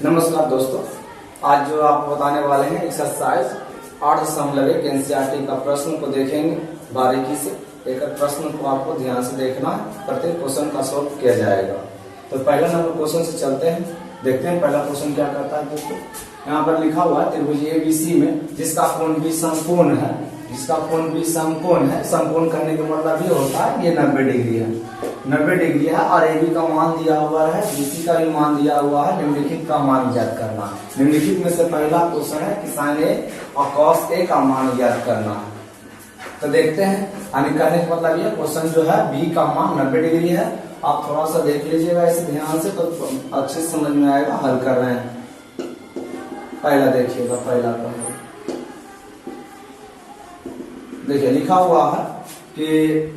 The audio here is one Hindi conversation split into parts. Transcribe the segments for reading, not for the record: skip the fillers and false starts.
नमस्कार दोस्तों, आज जो आपको बताने वाले हैं एक्सरसाइज 8.1 एनसीईआरटी का प्रश्न को देखेंगे बारीकी से। एक प्रश्न को आपको ध्यान से देखना है, प्रत्येक क्वेश्चन का सॉल्व किया जाएगा। तो पहला नंबर क्वेश्चन से चलते हैं, देखते हैं पहला क्वेश्चन क्या करता है दोस्तों। यहाँ पर लिखा हुआ है त्रिभुज एबीसी में जिसका कोण बी समकोण है, जिसका कोण बी समकोण है। समकोण करने का मतलब ये होता है ये 90 डिग्री है, 90 डिग्री है और ए बी का मान दिया हुआ है, बीसी का भी मान दिया हुआ है। निम्नलिखित का मान ज्ञात करना। निम्नलिखित में से पहला क्वेश्चन है कि साइन ए और कॉस ए का मान ज्ञात करना। तो देखते हैं, यानी करने का मतलब ये क्वेश्चन जो है बी का मान 90 डिग्री है। आप थोड़ा सा देख लीजिएगा इसे ध्यान से तो अच्छे से समझ में आएगा। हल कर रहे हैं, पहला देखिएगा। पहला देखिए लिखा हुआ है कि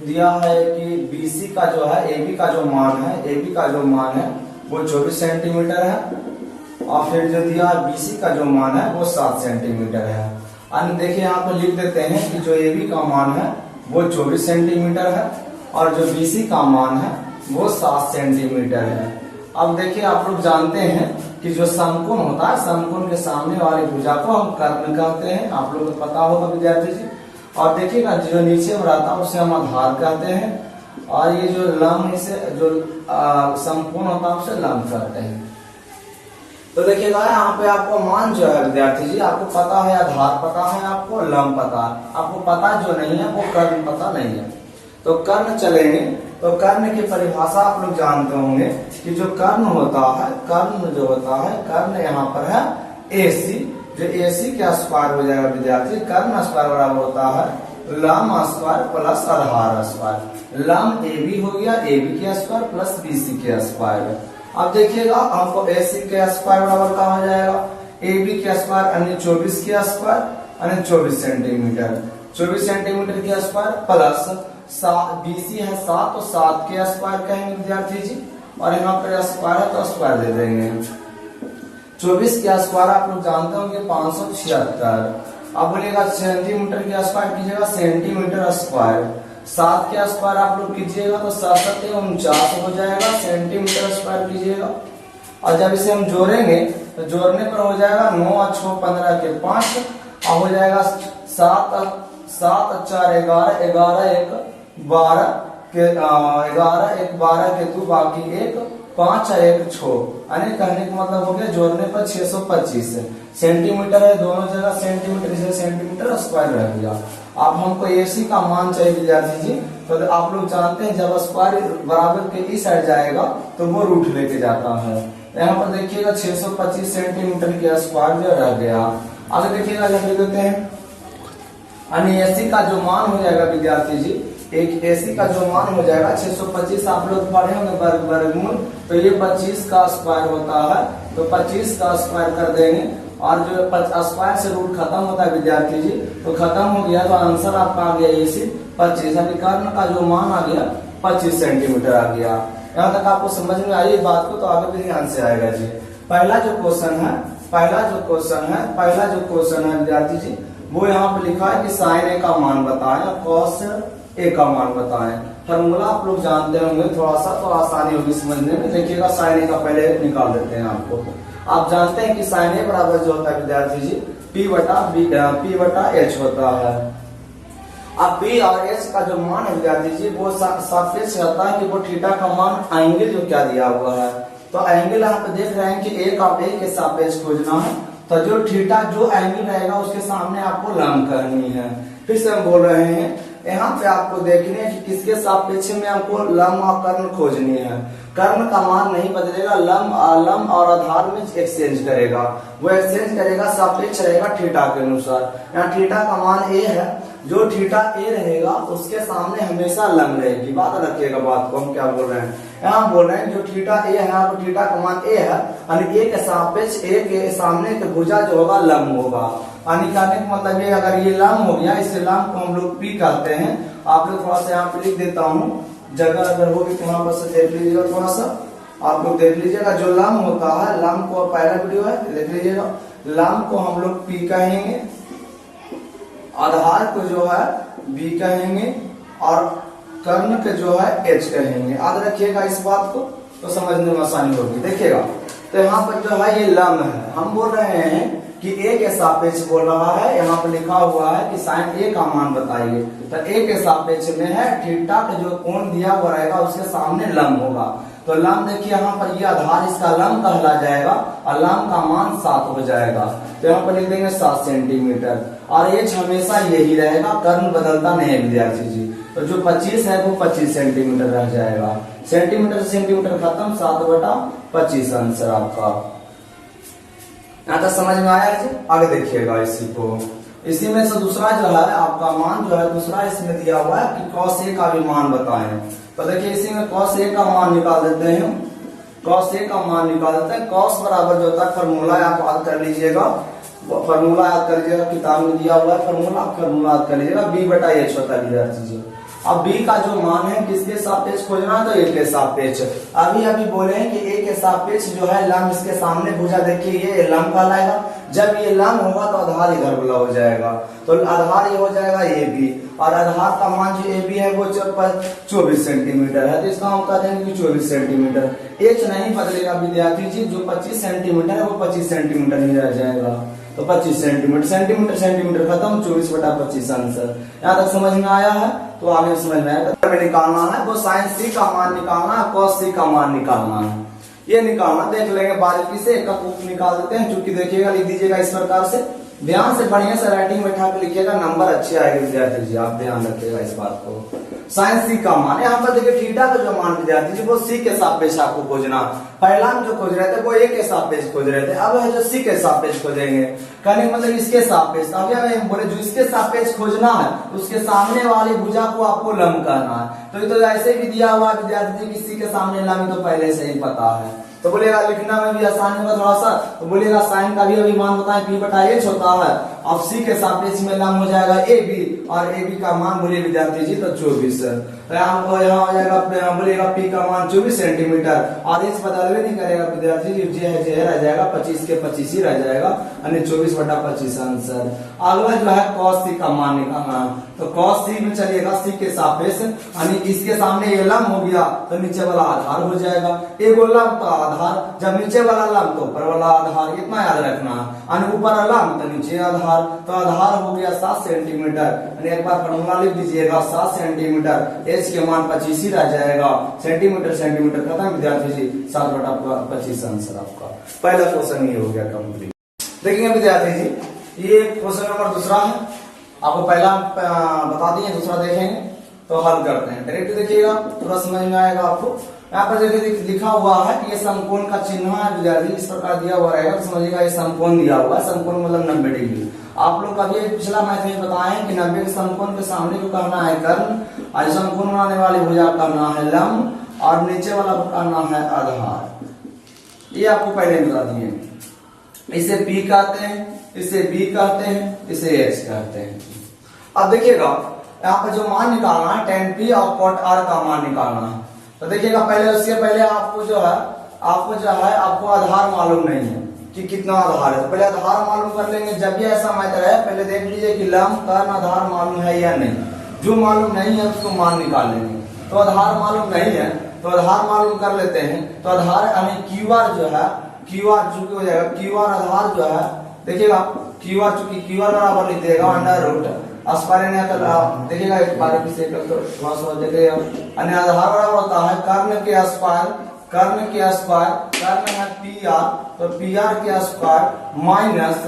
दिया है कि बीसी का जो है एबी का जो मान है, एबी का जो मान है वो 24 सेंटीमीटर है और फिर जो दिया है बीसी का जो मान है वो 7 सेंटीमीटर है। अन्य देखिए यहाँ पर लिख देते हैं कि जो एबी का मान है वो 24 सेंटीमीटर है और जो बीसी का मान है वो 7 सेंटीमीटर है। अब देखिए आप लोग जानते हैं कि जो समकोण होता है, समकोण के सामने वाली भुजा को हम कर्ण कहते हैं। आप लोग को पता होगा विद्यार्थी जी। और देखिएगा जो नीचे में रहता है उसे हम आधार कहते हैं और ये जो लंब से जो समकोण होता है उसे लंब कहते हैं। तो देखिएगा यहाँ पे आपको मान जो है विद्यार्थी जी, आपको पता है आधार पता है, आपको लंब पता है, आपको पता जो नहीं है वो कर्ण पता नहीं है। तो कर्ण चलेंगे, तो कर्ण की परिभाषा आप लोग जानते होंगे कि जो कर्ण होता है, कर्ण जो होता है, कर्ण यहाँ पर है AC, जो AC क्या स्क्वायर हो जाएगा विद्यार्थी, कर्ण स्क्वायर बराबर होता है लंब स्क्वायर प्लस आधार स्क्वायर। लंब AB हो गया AB के स्क्वायर प्लस BC के स्क्वायर। अब देखिएगा हमको AC के स्क्वायर बराबर क्या हो जाएगा, AB के स्क्वायर यानी 24 के स्क्वायर यानी 24 सेंटीमीटर, 24 सेंटीमीटर के स्क्वायर प्लस BC है 7 तो 7 के स्क्वायर कहेंगे विद्यार्थी जी। और यहाँ पर स्क्वायर है तो स्क्वायर दे देंगे। 24 के स्क्वायर आप लोग जानते होंगे 576। अब बोलिएगा सेंटीमीटर के स्क्वायर कीजिएगा सेंटीमीटर स्क्वायर। 7 के स्क्वायर आप लोग कीजिएगा तो 7 7 49 हो जाएगा, सेंटीमीटर स्क्वायर कीजिएगा। और जब इसे हम जोड़ेंगे तो जोड़ने पर हो जाएगा 9 और 6 15 के 5 और हो जाएगा 7 7 4 11 11 1 12 के 11 1 12 के 2 बाकी 1 5 और 1 6 यानी कहने का मतलब हो गया जोड़ने पर 625 सेंटीमीटर है, दोनों जगह सेंटीमीटर से सेंटीमीटर स्क्वायर रह गया। अब हमको AC का मान चाहिए विद्यार्थी जी। तो आप लोग जानते हैं जब स्क्वायर बराबर के इस साइड जाएगा तो वो रूट लेके जाता है। यहाँ पर देखिएगा 625 सेंटीमीटर के स्क्वायर जो रह गया। आगे देखिएगा लिख देते हैं यानी AC का जो मान हो जाएगा विद्यार्थी जी, एक AC का जो मान हो जाएगा 625 आप लोग पढ़े होंगे वर्गमूल, तो ये 25 का स्क्वायर होता है तो 25 का स्क्वायर कर देंगे और जो स्क्वायर से रूट खत्म होता है विद्यार्थी जी, तो खत्म हो गया तो आंसर आपका आ गया AC 25, यानी कर्ण का जो मान आ गया 25 सेंटीमीटर आ गया। यहाँ तक आपको समझ में आई बात को, तो आगे भी ध्यान से आएगा जी। पहला जो क्वेश्चन है, पहला जो क्वेश्चन है विद्यार्थी जी वो यहाँ पे लिखा है कि साइन ए का मान बताएं और कॉस ए का मान बताएं। फॉर्मूला आप लोग जानते होंगे, थोड़ा सा तो आसानी होगी समझने में। देखिएगा साइन ए का पहले निकाल देते हैं आपको। आप जानते हैं कि साइन ए बराबर जो होता है विद्यार्थी जी P बटा H होता है। अब P और H का जो मान है विद्यार्थी जी वो सापेक्ष रहता है कि वो थीटा का मान एंगल जो क्या दिया हुआ है, तो एंगल यहाँ पे देख रहे हैं कि A का A के सापेक्ष खोजना है, तो जो थीटा जो एंगल रहेगा उसके सामने आपको लंब करनी है। फिर से हम बोल रहे हैं यहाँ पे आपको देखने कि किसके सापेक्ष में हमको लंब और कर्ण खोजनी है। कर्ण का मान नहीं बदलेगा, लंब और आधार में एक्सचेंज करेगा, वो एक्सचेंज करेगा, सापेक्ष रहेगा थीटा के अनुसार। यहाँ थीटा का मान A है, जो थीटा A रहेगा उसके सामने हमेशा लंब रहेगी। बात रखिएगा बात को, हम क्या बोल रहे हैं, यहाँ बोल रहे हैं जो थीटा A है, यहाँ थीटा का मान A है यानी A के सापेक्ष A के सामने के भुजा जो होगा लंब होगा। यानी कहने का मतलब ये अगर ये लंब हो गया, इस लंब को हम लोग P कहते हैं। आप लोग थोड़ा सा यहाँ पे लिख देता हूँ, जगह अगर होगी तो वहां पर से देख लीजिएगा, थोड़ा सा आप लोग देख लीजिएगा। जो लंब होता है, लंब को पहला वीडियो है देख लीजिएगा, लंब को हम लोग P कहेंगे, आधार को जो है B कहेंगे और कर्ण के जो है H कहेंगे। याद रखिएगा इस बात को, तो समझने में आसानी होगी। देखिएगा तो तो यहाँ पर जो है ये लंब है, हम बोल रहे हैं कि ए के सापेक्ष बोल रहा है, यहाँ पर लिखा हुआ है कि साइन ए का मान बताइए, तो ए के सापेक्ष में है, थीटा का जो कोण दिया हुआ रहेगा उसके सामने लंब होगा, तो लंब देखिए यहाँ पर ये आधार इसका लंब कहला जाएगा और लंब का मान 7 हो जाएगा, तो यहाँ पर लिख देंगे 7 सेंटीमीटर और एच हमेशा यही रहेगा, कर्ण बदलता नहीं है विद्यार्थी जी, तो जो 25 है वो 25 सेंटीमीटर रह जाएगा, सेंटीमीटर से सेंटीमीटर खत्म, 7/25 आंसर आपका। यहाँ तक समझ में आया जी? आगे देखिएगा इसी को, इसी में से दूसरा जो है आपका मान जो है दूसरा इसमें दिया हुआ है कि cos A का भी मान बताएं, तो देखिए इसी में cos A का मान निकाल देते हैं, cos A का मान निकाल देते हैं, cos बराबर जो होता है फॉर्मूला आप याद कर लीजिएगा, फॉर्मूला याद कर लीजिएगा, किताब में दिया हुआ है फॉर्मूला याद कर लीजिएगा, B/H होता है विद्यार्थी जी। अब b का जो मान है किसके सापेक्ष खोजना है, तो a के सापेक्ष, अभी बोले हैं कि a के सापेक्ष जो है लंब इसके सामने भुजा, देखिए ये लंब कहलाएगा, जब ये लंब होगा तो आधार इधर बोला हो जाएगा, तो आधार ये हो जाएगा AB और आधार का मान जो AB है वो 24 सेंटीमीटर है, तो इसका हम कहते हैं कि 24 सेंटीमीटर, h नहीं बदलेगा विद्यार्थी जी, जो 25 सेंटीमीटर है वो 25 सेंटीमीटर ही रह जाएगा, तो 25 सेंटीमीटर, सेंटीमीटर खत्म, 24/25 आंसर। यहाँ तक समझ में आया है? तो आगे समझ में आएगा, निकालना है वो साइन C का मान निकालना है, cos C का मान निकालना है, ये निकालना देख लेंगे बारीकी से, एक निकाल देते हैं, चूंकि देखिएगा लिख दीजिएगा इस प्रकार से, ध्यान से बढ़िया से राइटिंग बैठा के लिखिएगा, नंबर अच्छे आएंगे विद्यार्थी जी, आप ध्यान रखिएगा इस बात को। साइन C का मान, यहाँ पर देखिए थीटा का जो मान विद्यार्थी जी वो C के सापेक्ष आपको खोजना, पहला हम जो खोज रहे थे वो A के सापेक्ष खोज रहे थे, अब है जो C के सापेक्ष खोजेंगे, कहने मतलब इसके सापेक्ष, अब हमें बोले जो इसके सापेक्ष खोजना है उसके सामने वाली भुजा को आपको लंब कहना है, तो ये तो ऐसे भी दिया हुआ विद्यार्थी जी कि C के सामने लंब तो पहले से ही पता है, तो बोलेगा लिखना में भी आसानी होगा थोड़ा सा, तो बोलेगा साइन का भी अभी मान बताएं P/H होता है, अब C के सापेक्ष में लंब हो जाएगा AB और AB का मान बोलिए विद्यार्थी जी तो 24, तो यहाँ हो जाएगा बोलेगा P का मान 24 सेंटीमीटर और इस बदलवे नहीं करेगा विद्यार्थी जी, जे है रह जाएगा, 25 के 25 ही रह जाएगा, यानी 24/25 आंसर। अगला जो है cos C का मान निकालना, तो cos C में चलिएगा C के सापेक्ष, यानी इसके सामने ये लंब हो गया तो नीचे वाला आधार हो जाएगा, एक लंब तो आधार, जब नीचे वाला लंब तो ऊपर वाला आधार, इतना याद रखना, यानी ऊपर लंब तो नीचे आधार, तो आधार हो गया 7 सेंटीमीटर, यानी एक बार फॉर्मूला लिख दीजिएगा 7 सेंटीमीटर, h के मान 25 ही रह जाएगा, सेंटीमीटर खत्म विद्यार्थी जी, 7/25 आंसर आपका। पहला क्वेश्चन ये हो गया कंप्लीट। देखिए विद्यार्थी जी ये क्वेश्चन नंबर दूसरा है, आपको पहला बता दिए, दूसरा देखेंगे तो हल करते हैं, डायरेक्ट देखिएगा थोड़ा समझ में आएगा आपको। यहाँ पर देखिए लिखा हुआ है कि ये समकोण का चिन्ह है विद्यार्थी, इस प्रकार दिया हुआ रहेगा, तो समझिएगा ये समकोण दिया हुआ है, समकोण मतलब 90 डिग्री। आप लोग कभी पिछला मैथ में बताएं कि 90 के समकोण के सामने को कहना है कर्ण, और समकोण बनाने वाली भुजा कहना है लंब, और नीचे वाला को कहना है आधार, ये आपको पहले बता दिए। इसे P कहते हैं, इसे B कहते हैं, इसे H कहते हैं। अब देखिएगा यहाँ पर जो मान निकालना है tan P और cot R का मान निकालना है, तो देखिएगा पहले उससे पहले आपको जो है आपको आधार मालूम नहीं है कि कितना आधार है, तो पहले आधार मालूम कर लेंगे। जब भी ऐसा मैटर है पहले देख लीजिए कि लंब कर्ण आधार मालूम है या नहीं, जो मालूम नहीं है उसको मान निकाल लेंगे। तो आधार मालूम नहीं है तो आधार मालूम कर लेते हैं, तो आधार यानी QR जो है, QR चूंकि हो जाएगा QR आधार जो है, देखिएगा QR चूंकि QR बराबर लिख देगा अंडर रूट देखिएगा एक बार तो देखिएगा आधार बराबर होता है कर्ण के स्क्वायर, कर्ण है PR, तो PR के स्क्वायर माइनस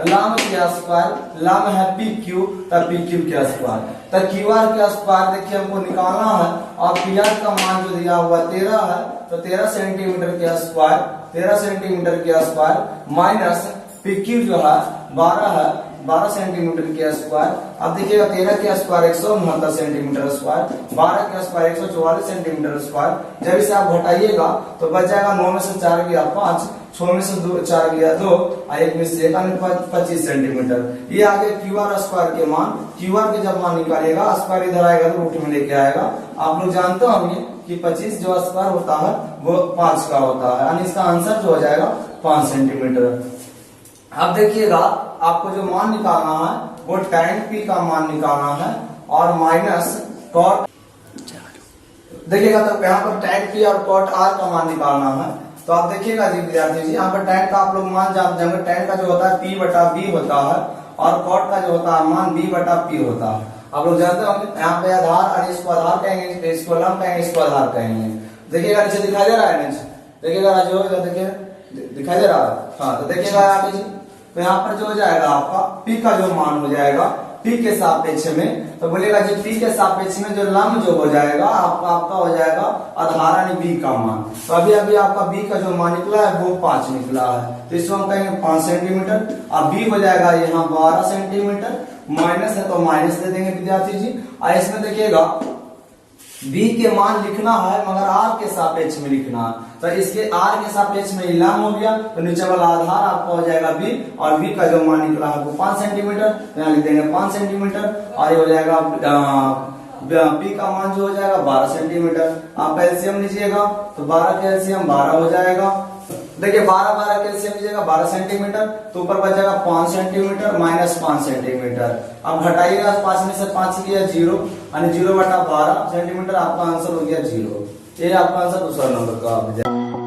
लंब के स्क्वायर, लंब है PQ, तो PQ के स्क्वायर, तो QR के स्क्वायर देखिए हमको निकालना है, और PR का मान जो दिया हुआ 13 है, तो 13 सेंटीमीटर के स्क्वायर, 13 सेंटीमीटर के स्क्वायर माइनस PQ जो है 12 है, 12 सेंटीमीटर के स्क्वायर। अब देखिएगा 13 के स्क्वायर 169 सेंटीमीटर स्क्वायर, 12 के स्क्वायर 144 सेंटीमीटर स्क्वायर। जब इसे आप घटाइएगा तो बच जाएगा 9 में से 4 गया 5, 6 में से 4 गया 2, 1 में से 25 सेंटीमीटर। ये आगे QR स्क्वायर के मान, QR के जब मान निकालिएगा स्क्वायर इधर आएगा तो रूट में लेके आएगा। आप लोग जानते होंगे कि 25 जो स्क्वायर होता है वो 5 का होता है, यानी इसका आंसर जो हो जाएगा 5 सेंटीमीटर। अब देखिएगा आपको जो मान निकालना है वो tan P का मान निकालना है और माइनस cot, देखिएगा तो यहाँ पर tan P और cot R का मान निकालना है। तो आप देखिएगा जी विद्यार्थी जी, यहाँ पर tan का आप लोग मान जान जाएंगे, tan का जो होता है P बटा B होता है और cot का जो होता है मान B बटा P होता है। आप लोग जानते होंगे यहाँ पे आधार और इसको आधार कहेंगे, इसको लंब कहेंगे, इसको आधार कहेंगे। देखिएगा नीचे दिखाई दे रहा है नीचे, देखिएगा जो देखिए दिखाई दे रहा है। हाँ तो देखिएगा यहाँ पे जी, तो यहाँ पर जो हो जाएगा आपका P का जो मान हो जाएगा P के सापेक्ष में, तो बोलेगा जी P के सापेक्ष में जो लंब जो हो जाएगा आपका हो जाएगा आधार यानी B का मान। तो अभी अभी आपका B का जो मान निकला है वो 5 निकला है, तो इसको हम कहेंगे 5 सेंटीमीटर। अब B हो जाएगा यहाँ 12 सेंटीमीटर, माइनस है तो माइनस दे देंगे विद्यार्थी जी। और इसमें देखिएगा B के मान लिखना है मगर R के सापेक्ष में लिखना है, तो इसके R के सापेक्ष में लंब हो गया, तो नीचे वाला आधार आपका हो जाएगा B और B का जो मान निकला है वो 5 सेंटीमीटर, तो यहाँ लिख देंगे 5 सेंटीमीटर। और ये हो जाएगा P का मान जो हो जाएगा 12 सेंटीमीटर। आप एलसीएम लीजिएगा तो 12 का एलसीएम 12 हो जाएगा। देखिए 12 12 कैल्शियम लीजिएगा 12 सेंटीमीटर, तो ऊपर बचेगा 5 सेंटीमीटर माइनस 5 सेंटीमीटर। अब घटाइएगा 5 में से 5 गया 0, यानी 0 बटा 12 सेंटीमीटर, आपका आंसर हो गया 0। ये आपका आंसर दूसरा नंबर का।